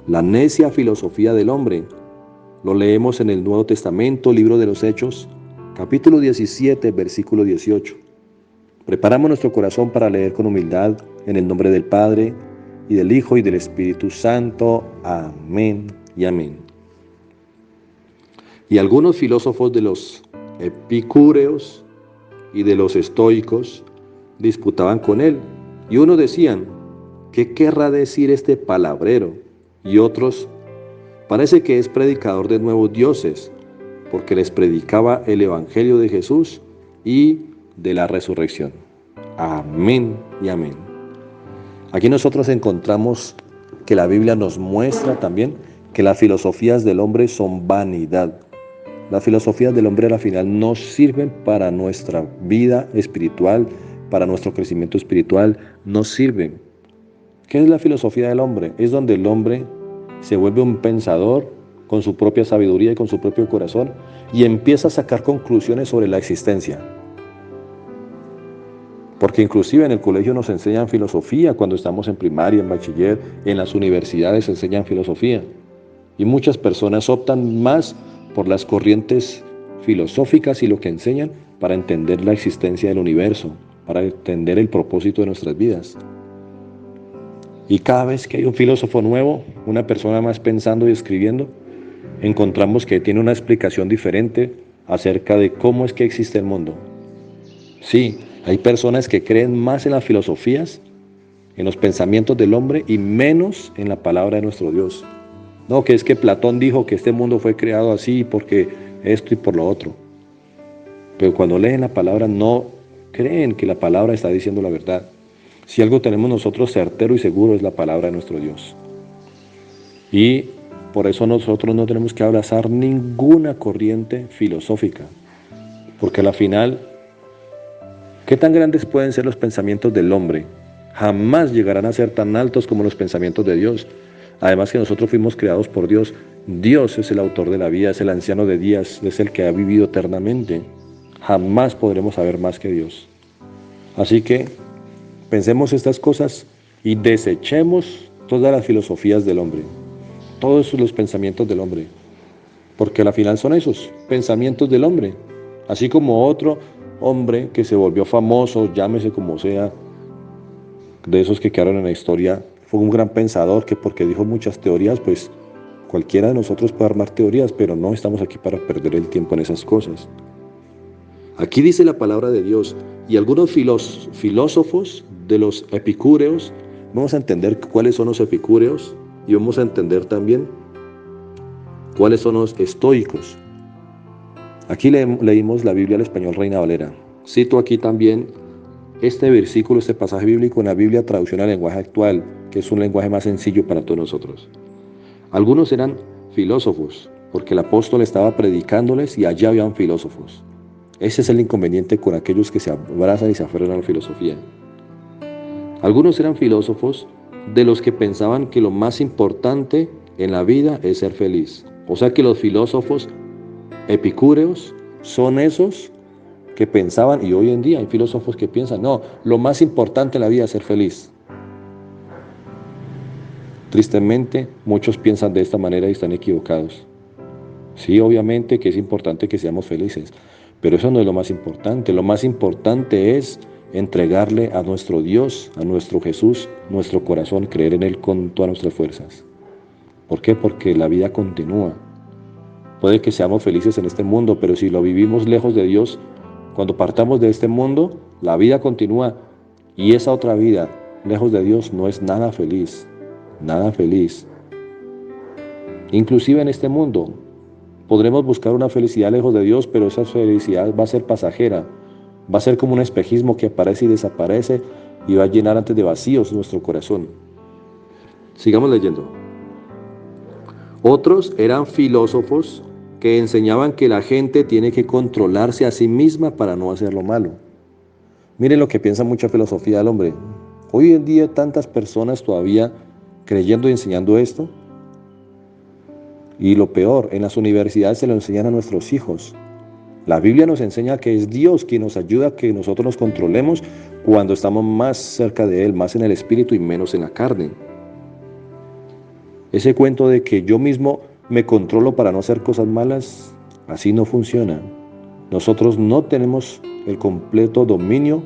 La necia filosofía del hombre. Lo leemos en el Nuevo Testamento, libro de los Hechos, capítulo 17, versículo 18. Preparamos nuestro corazón para leer con humildad en el nombre del Padre, y del Hijo, y del Espíritu Santo. Amén y amén. Y algunos filósofos de los epicúreos y de los estoicos disputaban con él, y unos decían: ¿qué querrá decir este palabrero? Y otros: parece que es predicador de nuevos dioses, porque les predicaba el evangelio de Jesús y de la resurrección. Amén y amén. Aquí nosotros encontramos que la Biblia nos muestra también que las filosofías del hombre son vanidad. Las filosofías del hombre al final no sirven para nuestra vida espiritual, para nuestro crecimiento espiritual, no sirven. ¿Qué es la filosofía del hombre? Es donde el hombre se vuelve un pensador con su propia sabiduría y con su propio corazón y empieza a sacar conclusiones sobre la existencia. Porque inclusive en el colegio nos enseñan filosofía cuando estamos en primaria, en bachiller, en las universidades se enseñan filosofía. Y muchas personas optan más por las corrientes filosóficas y lo que enseñan para entender la existencia del universo, para entender el propósito de nuestras vidas. Y cada vez que hay un filósofo nuevo, una persona más pensando y escribiendo, encontramos que tiene una explicación diferente acerca de cómo es que existe el mundo. Sí, hay personas que creen más en las filosofías, en los pensamientos del hombre y menos en la palabra de nuestro Dios. No, que es que Platón dijo que este mundo fue creado así porque esto y por lo otro. Pero cuando leen la palabra no creen que la palabra está diciendo la verdad. Si algo tenemos nosotros certero y seguro es la palabra de nuestro Dios. Y por eso nosotros no tenemos que abrazar ninguna corriente filosófica. Porque al final, ¿qué tan grandes pueden ser los pensamientos del hombre? Jamás llegarán a ser tan altos como los pensamientos de Dios. Además que nosotros fuimos creados por Dios. Dios es el autor de la vida, es el anciano de días, es el que ha vivido eternamente. Jamás podremos saber más que Dios. Así que pensemos estas cosas y desechemos todas las filosofías del hombre, todos los pensamientos del hombre, porque al final son esos pensamientos del hombre, así como otro hombre que se volvió famoso, llámese como sea, de esos que quedaron en la historia, fue un gran pensador que porque dijo muchas teorías, pues cualquiera de nosotros puede armar teorías, pero no estamos aquí para perder el tiempo en esas cosas. Aquí dice la palabra de Dios, y algunos filósofos de los epicúreos, vamos a entender cuáles son los epicúreos y vamos a entender también cuáles son los estoicos. Aquí leímos la Biblia al español Reina Valera. Cito aquí también este versículo, este pasaje bíblico en la Biblia traducción al lenguaje actual, que es un lenguaje más sencillo para todos nosotros. Algunos eran filósofos, porque el apóstol estaba predicándoles y allá habían filósofos. Ese es el inconveniente con aquellos que se abrazan y se aferran a la filosofía. Algunos eran filósofos de los que pensaban que lo más importante en la vida es ser feliz. O sea que los filósofos epicúreos son esos que pensaban, y hoy en día hay filósofos que piensan, no, lo más importante en la vida es ser feliz. Tristemente, muchos piensan de esta manera y están equivocados. Sí, obviamente que es importante que seamos felices, pero eso no es lo más importante. Lo más importante es entregarle a nuestro Dios, a nuestro Jesús, nuestro corazón, creer en Él con todas nuestras fuerzas. ¿Por qué? Porque la vida continúa. Puede que seamos felices en este mundo, pero si lo vivimos lejos de Dios, cuando partamos de este mundo, la vida continúa y esa otra vida, lejos de Dios, no es nada feliz, nada feliz. Inclusive en este mundo, podremos buscar una felicidad lejos de Dios, pero esa felicidad va a ser pasajera, va a ser como un espejismo que aparece y desaparece y va a llenar antes de vacíos nuestro corazón. Sigamos leyendo. Otros eran filósofos que enseñaban que la gente tiene que controlarse a sí misma para no hacer lo malo. Miren lo que piensa mucha filosofía del hombre. Hoy en día tantas personas todavía creyendo y enseñando esto. Y lo peor, en las universidades se lo enseñan a nuestros hijos. La Biblia nos enseña que es Dios quien nos ayuda a que nosotros nos controlemos cuando estamos más cerca de Él, más en el espíritu y menos en la carne. Ese cuento de que yo mismo me controlo para no hacer cosas malas, así no funciona. Nosotros no tenemos el completo dominio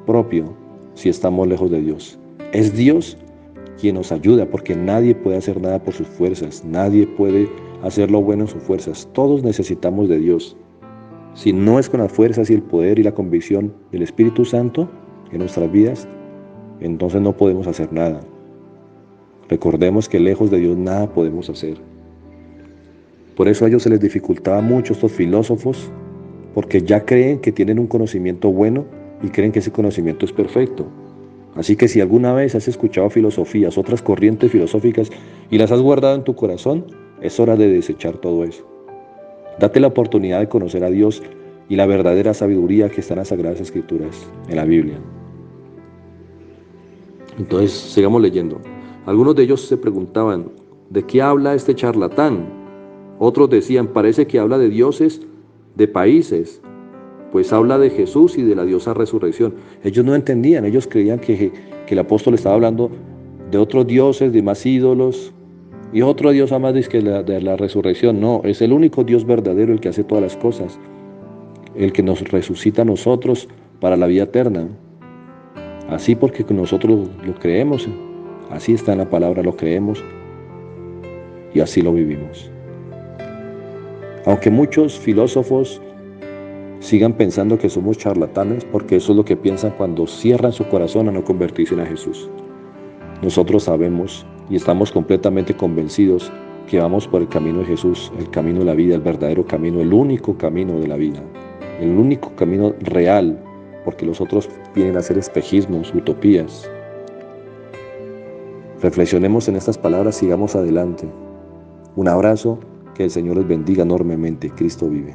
propio si estamos lejos de Dios. Es Dios quien nos ayuda, porque nadie puede hacer nada por sus fuerzas, nadie puede hacer lo bueno en sus fuerzas. Todos necesitamos de Dios. Si no es con las fuerzas y el poder y la convicción del Espíritu Santo en nuestras vidas, entonces no podemos hacer nada. Recordemos que lejos de Dios nada podemos hacer. Por eso a ellos se les dificultaba mucho, estos filósofos, porque ya creen que tienen un conocimiento bueno y creen que ese conocimiento es perfecto. Así que si alguna vez has escuchado filosofías, otras corrientes filosóficas y las has guardado en tu corazón, es hora de desechar todo eso. Date la oportunidad de conocer a Dios y la verdadera sabiduría que está en las Sagradas Escrituras, en la Biblia. Entonces, sigamos leyendo. Algunos de ellos se preguntaban, ¿de qué habla este charlatán? Otros decían, parece que habla de dioses, de países, pues habla de Jesús y de la diosa resurrección. Ellos no entendían, ellos creían que el apóstol estaba hablando de otros dioses, de más ídolos, y otro Dios más de la resurrección. No, es el único Dios verdadero el que hace todas las cosas, el que nos resucita a nosotros para la vida eterna. Así porque nosotros lo creemos, así está en la palabra, lo creemos y así lo vivimos. Aunque muchos filósofos sigan pensando que somos charlatanes, porque eso es lo que piensan cuando cierran su corazón a no convertirse en Jesús. Nosotros sabemos y estamos completamente convencidos que vamos por el camino de Jesús, el camino de la vida, el verdadero camino, el único camino de la vida, el único camino real, porque los otros vienen a ser espejismos, utopías. Reflexionemos en estas palabras, sigamos adelante. Un abrazo, que el Señor les bendiga enormemente. Cristo vive.